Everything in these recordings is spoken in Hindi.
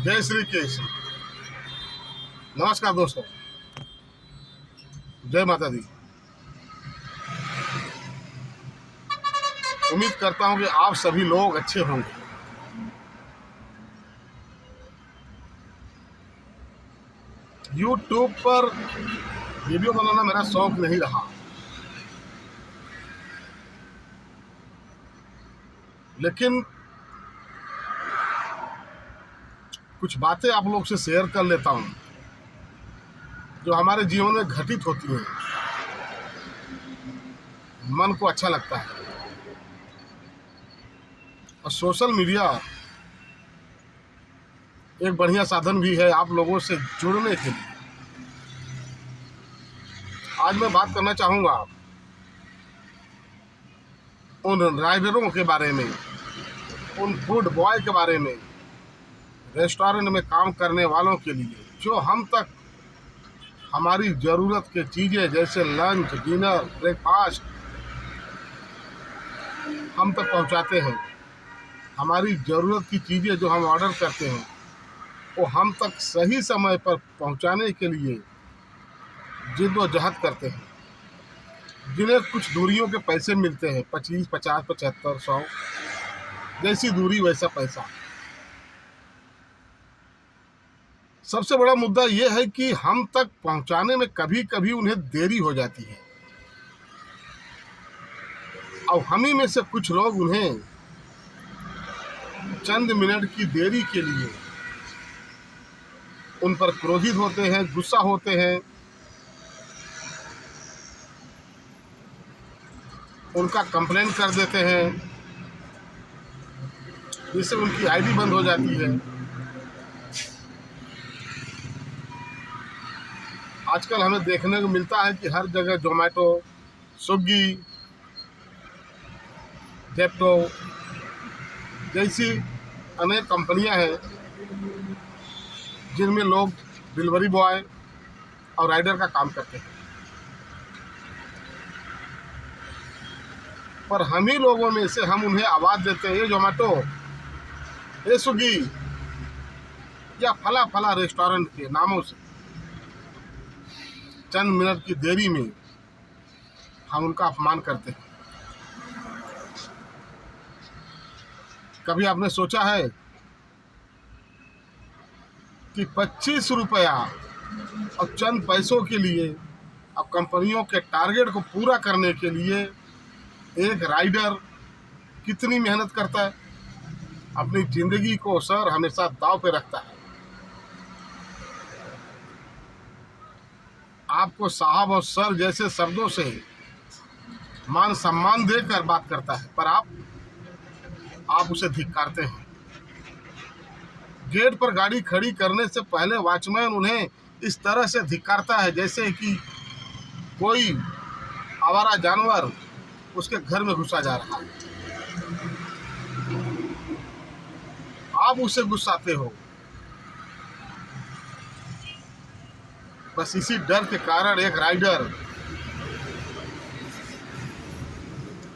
जय श्री कृष्ण। नमस्कार दोस्तों, जय माता दी। उम्मीद करता हूं कि आप सभी लोग अच्छे होंगे। YouTube पर वीडियो बनाना मेरा शौक नहीं रहा, लेकिन कुछ बातें आप लोग से शेयर कर लेता हूं जो हमारे जीवन में घटित होती हैं। मन को अच्छा लगता है और सोशल मीडिया एक बढ़िया साधन भी है आप लोगों से जुड़ने के लिए। आज मैं बात करना चाहूँगा उन राइडरों के बारे में, उन फूड बॉय के बारे में, रेस्टोरेंट में काम करने वालों के लिए जो हम तक हमारी ज़रूरत की चीज़ें जैसे लंच, डिनर, ब्रेकफास्ट हम तक पहुंचाते हैं। हमारी ज़रूरत की चीज़ें जो हम ऑर्डर करते हैं वो हम तक सही समय पर पहुंचाने के लिए जिद्दोजहद करते हैं, जिन्हें कुछ दूरियों के पैसे मिलते हैं, 25, 50, 75, 100, जैसी दूरी वैसा पैसा। सबसे बड़ा मुद्दा ये है कि हम तक पहुंचाने में कभी कभी उन्हें देरी हो जाती है और हम ही में से कुछ लोग उन्हें चंद मिनट की देरी के लिए उन पर क्रोधित होते हैं, गुस्सा होते हैं, उनका कंप्लेंट कर देते हैं, जिससे उनकी आईडी बंद हो जाती है। आजकल हमें देखने को मिलता है कि हर जगह जोमेटो, स्विगी, जेप्टो जैसी अनेक कंपनियां हैं जिनमें लोग डिलीवरी बॉय और राइडर का काम करते हैं। पर हम ही लोगों में से हम उन्हें आवाज़ देते हैं, ये जोमेटो, ये स्विगी या फला फला रेस्टोरेंट के नामों से। चंद मिनट की देरी में हम उनका अपमान करते हैं। कभी आपने सोचा है कि 25 रुपया और चंद पैसों के लिए अब कंपनियों के टारगेट को पूरा करने के लिए एक राइडर कितनी मेहनत करता है, अपनी ज़िंदगी को सर हमेशा दांव पे रखता है। आपको साहब और सर जैसे शब्दों से मान सम्मान देकर बात करता है, पर आप उसे धिक्कारते हैं। गेट पर गाड़ी खड़ी करने से पहले वॉचमैन उन्हें इस तरह से धिक्कारता है जैसे कि कोई आवारा जानवर उसके घर में घुसा जा रहा है। आप उसे गुस्साते हो। बस इसी डर के कारण एक राइडर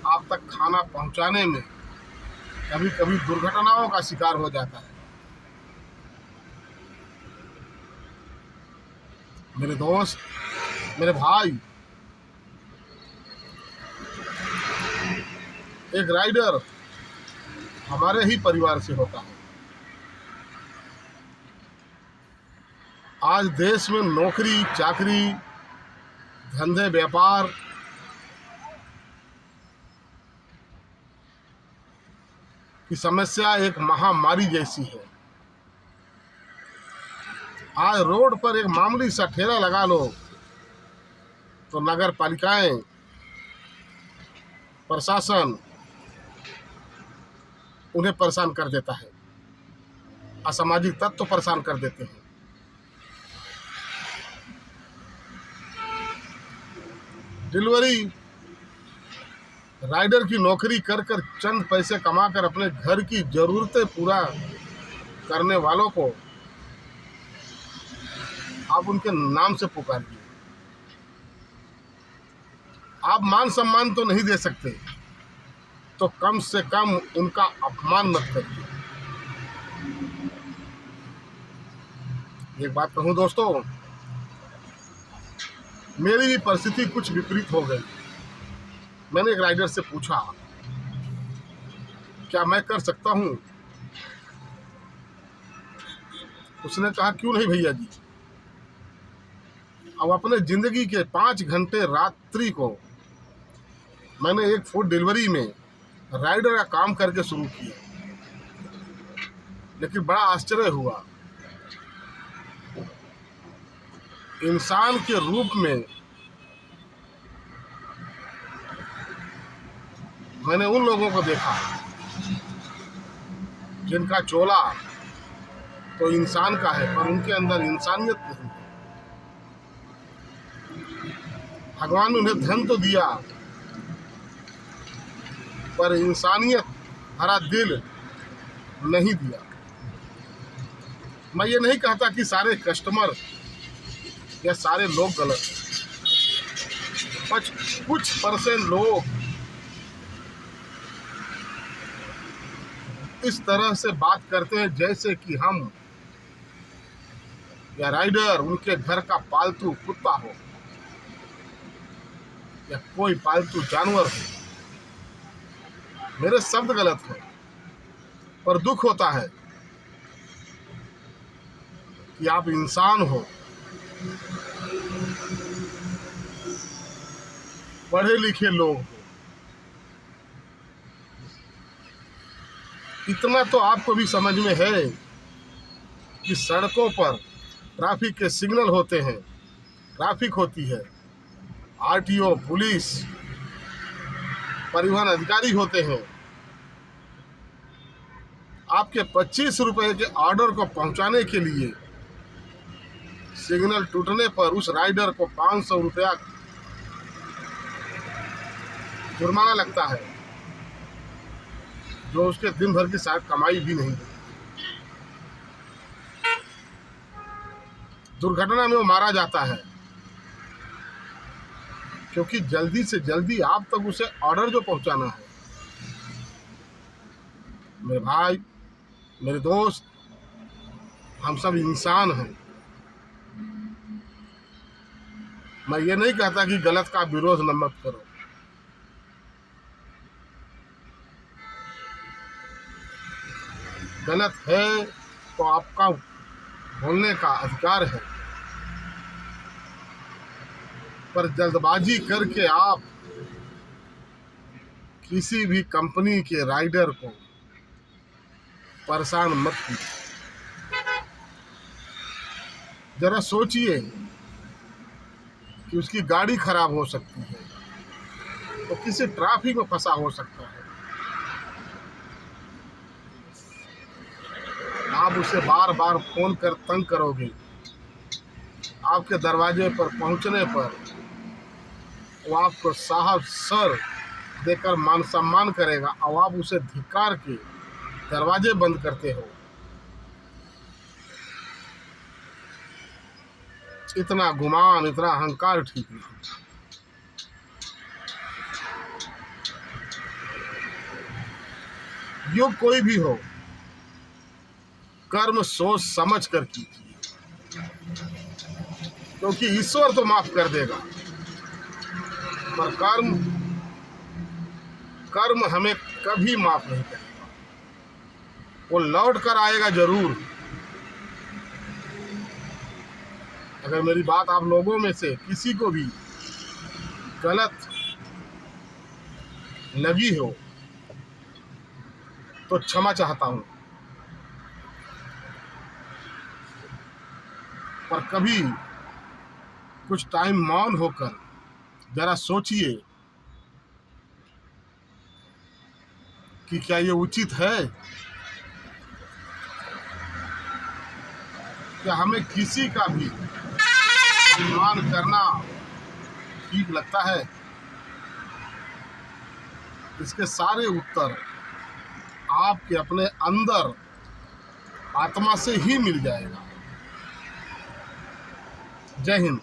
आप तक खाना पहुंचाने में कभी कभी दुर्घटनाओं का शिकार हो जाता है। मेरे दोस्त, मेरे भाई, एक राइडर हमारे ही परिवार से होता है। आज देश में नौकरी चाकरी, धंधे, व्यापार की समस्या एक महामारी जैसी है। आज रोड पर एक मामूली सा ठेला लगा लो तो नगर पालिकाएं, प्रशासन उन्हें परेशान कर देता है, असामाजिक तत्व तो परेशान कर देते हैं। डिलीवरी राइडर की नौकरी कर कर चंद पैसे कमाकर अपने घर की जरूरतें पूरा करने वालों को आप उनके नाम से पुकारिए। आप मान सम्मान तो नहीं दे सकते, तो कम से कम उनका अपमान मत करिए। एक बात कहूँ दोस्तों, मेरी भी परिस्थिति कुछ विपरीत हो गई। मैंने एक राइडर से पूछा, क्या मैं कर सकता हूँ? उसने कहा, क्यों नहीं भैया जी। अब अपने ज़िंदगी के 5 घंटे रात्रि को मैंने एक फूड डिलीवरी में राइडर का काम करके शुरू किया, लेकिन बड़ा आश्चर्य हुआ। इंसान के रूप में मैंने उन लोगों को देखा जिनका चोला तो इंसान का है, पर उनके अंदर इंसानियत नहीं है। भगवान ने उन्हें धन तो दिया, पर इंसानियत भरा दिल नहीं दिया। मैं ये नहीं कहता कि सारे कस्टमर या सारे लोग गलत हैं, कुछ परसेंट लोग इस तरह से बात करते हैं जैसे कि हम या राइडर उनके घर का पालतू कुत्ता हो या कोई पालतू जानवर हो। मेरे शब्द गलत हैं, पर दुख होता है कि आप इंसान हो, पढ़े लिखे लोग हो। इतना तो आपको भी समझ में है कि सड़कों पर ट्रैफिक के सिग्नल होते हैं, ट्रैफिक होती है, आरटीओ, पुलिस, परिवहन अधिकारी होते हैं। आपके 25 रुपए के ऑर्डर को पहुंचाने के लिए सिग्नल टूटने पर उस राइडर को 500 रुपया जुर्माना लगता है, जो उसके दिन भर की शायद कमाई भी नहीं है। दुर्घटना में वो मारा जाता है क्योंकि जल्दी से जल्दी आप तक उसे ऑर्डर जो पहुंचाना है। मेरे भाई, मेरे दोस्त, हम सब इंसान हैं। मैं ये नहीं कहता कि गलत का विरोध न मत करो, गलत है तो आपका बोलने का अधिकार है, पर जल्दबाजी करके आप किसी भी कंपनी के राइडर को परेशान मत कीजिए। जरा सोचिए कि उसकी गाड़ी खराब हो सकती है, तो किसी ट्रैफिक में फंसा हो सकता है। आप उसे बार बार फोन कर तंग करोगे, आपके दरवाजे पर पहुंचने पर वो आपको साहब सर देकर मान सम्मान करेगा और आप उसे धिक्कार के दरवाजे बंद करते हो। इतना गुमान, इतना अहंकार ठीक नहीं। युग कोई भी हो, कर्म सोच समझ कर कीजिए, क्योंकि ईश्वर तो माफ कर देगा, पर कर्म हमें कभी माफ नहीं करेगा। वो लौट कर आएगा जरूर। अगर मेरी बात आप लोगों में से किसी को भी गलत लगी हो तो क्षमा चाहता हूं, पर कभी कुछ टाइम मौन होकर जरा सोचिए कि क्या ये उचित है? क्या हमें किसी का भी सम्मान करना ठीक लगता है? इसके सारे उत्तर आपके अपने अंदर आत्मा से ही मिल जाएगा। जय हिंद।